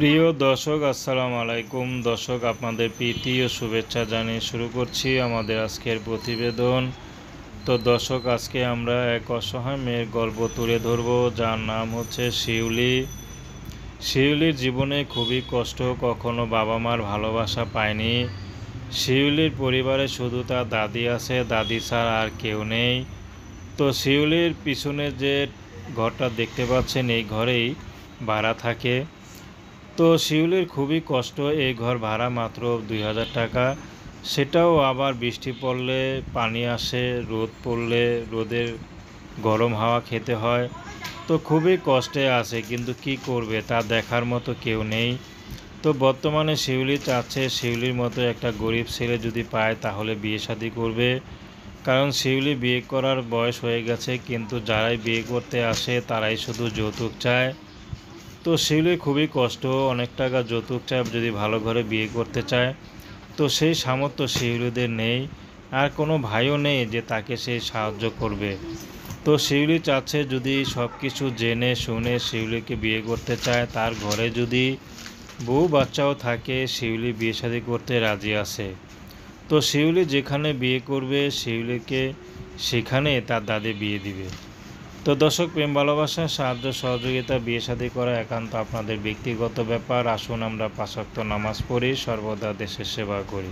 প্রিয় দর্শক, আসসালামু আলাইকুম। দর্শক, আপনাদের প্রীতি ও শুভেচ্ছা জানিয়ে শুরু করছি আমাদের আজকের প্রতিবেদন। তো দর্শক, আজকে আমরা এক অসহায় মেয়ের গল্প তুলে ধরব, যার নাম হচ্ছে শিউলি। শিউলির জীবনে খুবই কষ্ট, কখনো বাবা মার ভালোবাসা পায়নি। শিউলির পরিবারে শুধু তার দাদি আছে, দাদি ছাড়া আর কেউ নেই। তো শিউলির পিছনে যে ঘরটা দেখতে পাচ্ছেন, এই ঘরেই ভাড়া থাকে। তো শিউলির খুবই কষ্ট, এই ঘর ভাড়া মাত্র 2000 টাকা। সেটাও আবার বৃষ্টি পড়লে পানি আসে, রোদ পড়লে রোদের গরম হাওয়া খেতে হয়। তো খুবই কষ্টে আছে, কিন্তু কি করবে, তা দেখার মতো কেউ নেই। তো বর্তমানে শিউলি চাচ্ছে শিউলির মতো একটা গরিব ছেলে যদি পায় তাহলে বিয়ে শাদী করবে। কারণ শিউলি বিয়ে করার বয়স হয়ে গেছে, কিন্তু যারাই বিয়ে করতে আসে তারাই শুধু যৌতুক চায়। তো শিউলির খুবই কষ্ট, অনেক টাকা যৌতুক চায় যদি ভালো ঘরে বিয়ে করতে চায়। তো সেই সামর্থ্য শিউলিদের নেই, আর কোনো ভাইও নেই যে তাকে সেই সাহায্য করবে। তো শিউলি চাচ্ছে যদি সব কিছু জেনে শুনে শিউলিকে বিয়ে করতে চায়, তার ঘরে যদি বউ বাচ্চাও থাকে, শিউলি বিয়ে শাদী করতে রাজি আছে। তো শিউলি যেখানে বিয়ে করবে শিউলিকে সেখানে তার দাদি বিয়ে দিবে। তো দর্শক, প্রেম ভালোবাসা সাহায্য সহযোগিতা বিয়ে শাদী করা একান্ত আপনাদের ব্যক্তিগত ব্যাপার। আসুন আমরা 5 ওয়াক্ত নামাজ পড়ি, সর্বদা দেশের সেবা করি।